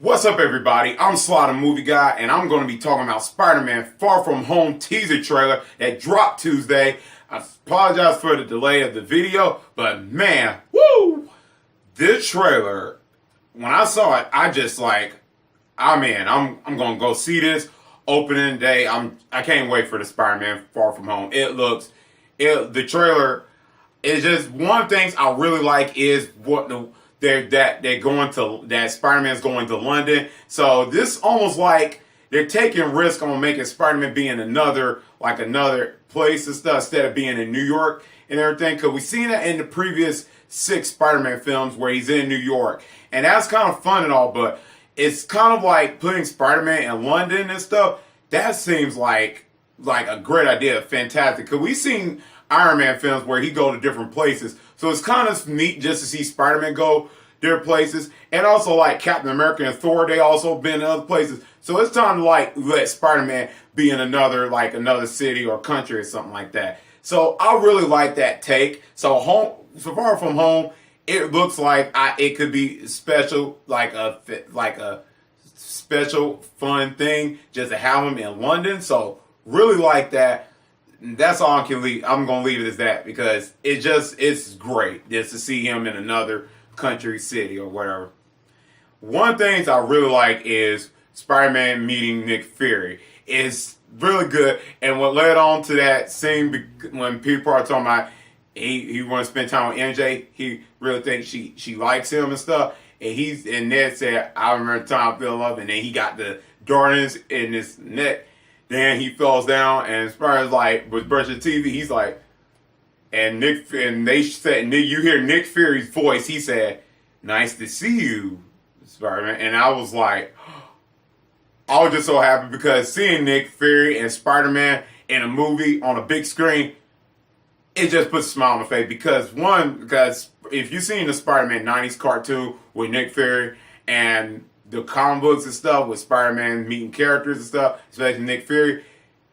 What's up, everybody? I'm Slaughter Movie Guy, and I'm going to be talking about Spider-Man Far From Home teaser trailer that dropped Tuesday. I apologize for the delay of the video, but man, woo! This trailer, when I saw it, I just I'm going to go see this opening day. I can't wait for the Spider-Man Far From Home. The trailer is just one of the things I really like is that Spider-Man's going to London. So this almost like they're taking risk on making Spider-Man be in another place and stuff instead of being in New York and everything. Because we've seen that in the previous 6 Spider-Man films where he's in New York, and that's kind of fun and all. But it's kind of like putting Spider-Man in London and stuff. That seems like a great idea, fantastic. Because we've seen Iron Man films where he go to different places. So it's kind of neat just to see Spider-Man go different places. And also like Captain America and Thor, they also been in other places. So it's time to let Spider-Man be in another city or country or something like that. So I really like that take. So Far From Home, it looks like it could be special, like a special fun thing just to have him in London. So really like that. That's all I can leave. I'm gonna leave it as that because it's great just to see him in another country, city, or whatever. One thing I really like is Spider-Man meeting Nick Fury. It's really good, and what led on to that scene when people are talking about he wants to spend time with MJ, he really thinks she likes him and stuff, and Ned said, "I remember the time I fell in love," and then he got the darkness in his neck. Then he falls down, and Spider's was brushing TV. He's like, and they said, you hear Nick Fury's voice. He said, "Nice to see you, Spider-Man." And I was just so happy because seeing Nick Fury and Spider-Man in a movie on a big screen, it just puts a smile on my face. Because if you've seen the Spider-Man 90s cartoon with Nick Fury and the comic books and stuff with Spider-Man meeting characters and stuff, especially Nick Fury,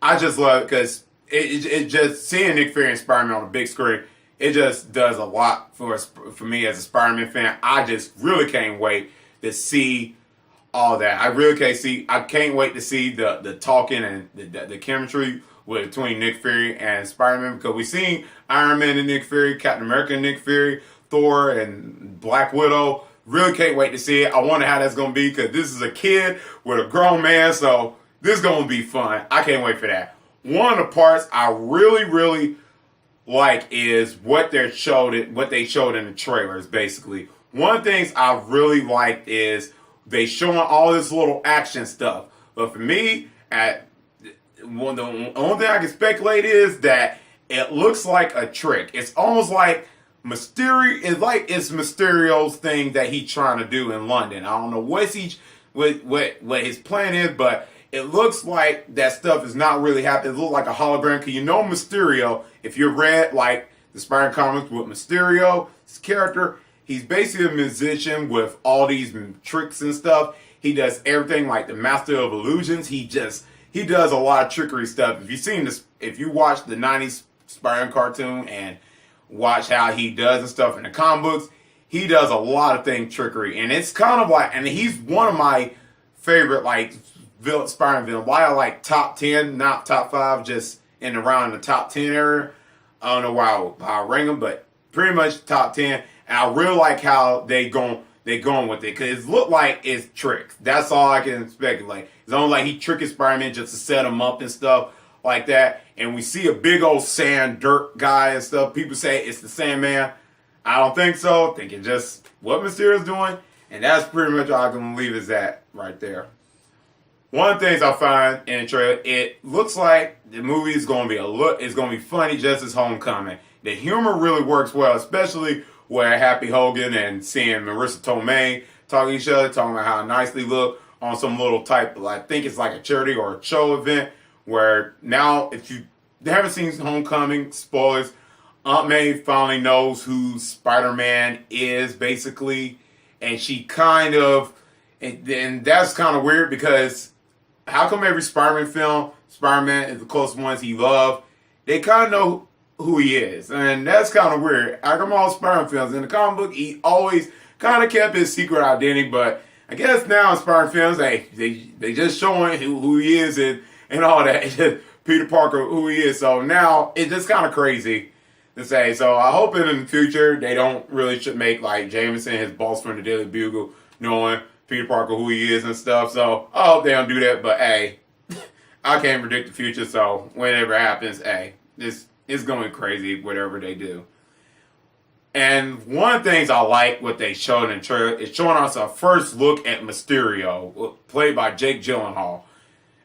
I just love it because it just seeing Nick Fury and Spider-Man on a big screen, it just does a lot for me as a Spider-Man fan. I just really can't wait to see all that. I can't wait to see the talking and the chemistry between Nick Fury and Spider-Man, because we've seen Iron Man and Nick Fury, Captain America and Nick Fury, Thor and Black Widow. Really can't wait to see it. I wonder how that's going to be because this is a kid with a grown man, so this is going to be fun. I can't wait for that. One of the parts I really, really like is what they showed in the trailers, basically. One of the things I really liked is they showing all this little action stuff. But for me, the only thing I can speculate is that it looks like a trick. It's almost like it's Mysterio's thing that he's trying to do in London. I don't know what his plan is, but it looks like that stuff is not really happening. It looks like a hologram. Because Mysterio, if you read the Spider comics with Mysterio, his character, he's basically a musician with all these tricks and stuff. He does everything like the Master of Illusions. He does a lot of trickery stuff. If you watch the 90s Spider cartoon and watch how he does and stuff in the comic books, he does a lot of things trickery, and it's kind of and he's one of my favorite Spider-Man villain. Why I like top 10, not top 5, just around the top 10 area. I don't know why I rank him, but pretty much top 10. And I really like how they going with it, because it look like it's tricks. That's all I can speculate. It's only like he tricking Spider-Man just to set him up and stuff like that. And we see a big old sand dirt guy and stuff. People say it's the Sandman. I don't think so. I think it's just what Mysterio's doing. And that's pretty much all I can leave as that right there. One of the things I find in the trailer, it looks like the movie is going to be funny just as Homecoming. The humor really works well, especially where Happy Hogan and seeing Marissa Tomei talking to each other, talking about how nice they look on some little type of, I think it's like a charity or a show event, where now if you haven't seen Homecoming, spoilers, Aunt May finally knows who Spider-Man is, basically, and she and that's kind of weird because how come every Spider-Man film, Spider-Man is the closest ones he loves, they kind of know who he is, and that's kind of weird. How come all Spider-Man films in the comic book, he always kind of kept his secret identity, but I guess now in Spider-Man films, they just showing who he is and all that. Peter Parker, who he is. So now it's just kind of crazy to say. So I hope in the future they don't really should make like Jameson his boss from the Daily Bugle knowing Peter Parker who he is and stuff. So I hope they don't do that. But hey, I can't predict the future. So whenever happens, hey, it's going crazy whatever they do. And one of the things I like what they showed in the trailer is showing us our first look at Mysterio, played by Jake Gyllenhaal.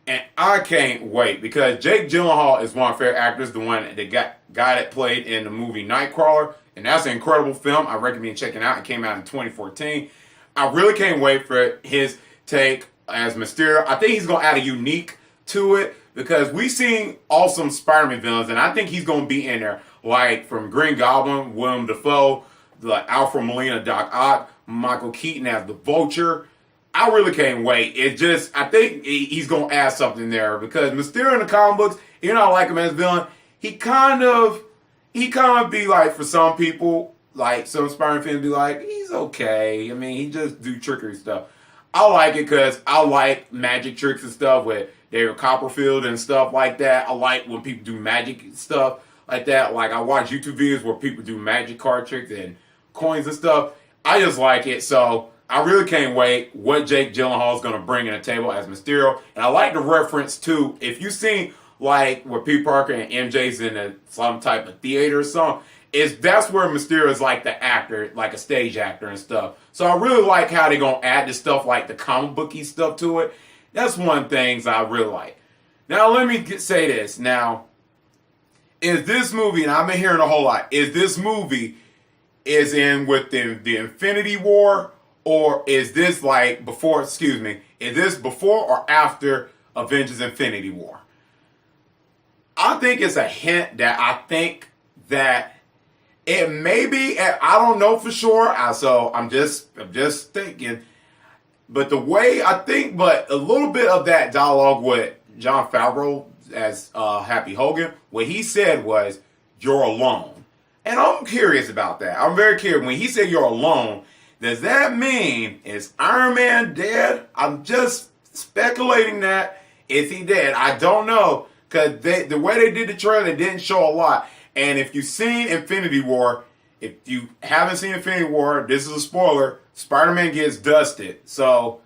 And I can't wait because Jake Gyllenhaal is one of my favorite actors, the one that guy that played in the movie Nightcrawler. And that's an incredible film. I recommend checking it out. It came out in 2014. I really can't wait for his take as Mysterio. I think he's going to add a unique to it because we've seen awesome Spider-Man villains, and I think he's going to be in there. Like from Green Goblin, Willem Dafoe, like Alfred Molina, Doc Ock, Michael Keaton as the Vulture. I really can't wait. I think he's going to add something there because Mysterio in the comic books, even though I like him as a villain, he kind of be like, for some people, like some Spider-Man fans be like, he's okay. I mean, he just do trickery stuff. I like it because I like magic tricks and stuff with David Copperfield and stuff like that. I like when people do magic stuff like that. Like I watch YouTube videos where people do magic card tricks and coins and stuff. I just like it. So I really can't wait what Jake Gyllenhaal is going to bring in the table as Mysterio. And I like the reference too. If you've seen like where Peter Parker and MJ's in some type of theater or something, that's where Mysterio is like the actor, like a stage actor and stuff. So I really like how they're going to add this stuff like the comic booky stuff to it. That's one of the things I really like. Now let me say this. Now, is this movie, and I've been hearing a whole lot, is this movie is in with the Infinity War, or is this like before, is this before or after Avengers Infinity War? I think it's a hint that I think that it may be, I don't know for sure, so I'm just thinking, but the way I think, but a little bit of that dialogue with Jon Favreau as Happy Hogan, what he said was, "You're alone." And I'm curious about that. I'm very curious. When he said you're alone, does that mean is Iron Man dead? I'm just speculating that. Is he dead? I don't know. Because the way they did the trailer, they didn't show a lot. And if you've seen Infinity War, if you haven't seen Infinity War, this is a spoiler, Spider-Man gets dusted. So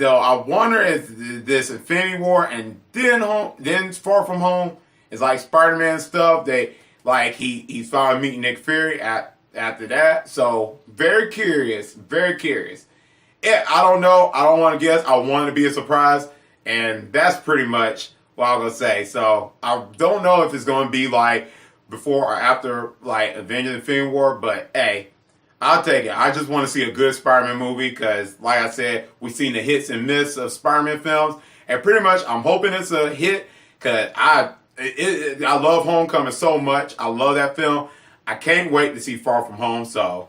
I wonder if this Infinity War and then Far From Home is like Spider-Man stuff. He's finally meeting Nick Fury after that. So very curious, very curious. I don't know. I don't want to guess. I want it to be a surprise. And that's pretty much what I'm going to say. So I don't know if it's going to be like before or after like Avengers Infinity War. But hey, I'll take it. I just want to see a good Spider-Man movie because, like I said, we've seen the hits and misses of Spider-Man films. And pretty much I'm hoping it's a hit because I love Homecoming so much. I love that film. I can't wait to see Far From Home. So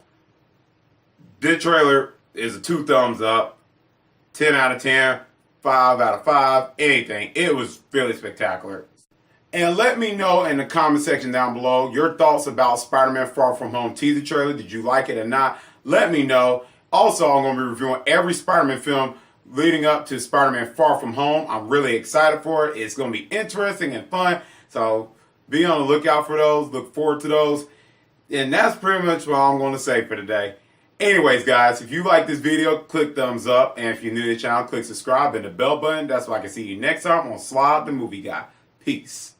this trailer is a 2 thumbs up, 10 out of 10. 5 out of 5, anything. It was really spectacular. And let me know in the comment section down below your thoughts about Spider-Man Far From Home teaser trailer. Did you like it or not? Let me know. Also, I'm going to be reviewing every Spider-Man film leading up to Spider-Man Far From Home. I'm really excited for it. It's going to be interesting and fun. So be on the lookout for those. Look forward to those. And that's pretty much what I'm going to say for today. Anyways, guys, if you like this video, click thumbs up. And if you're new to the channel, click subscribe and the bell button. That's so I can see you next time on Slob the Movie Guy. Peace.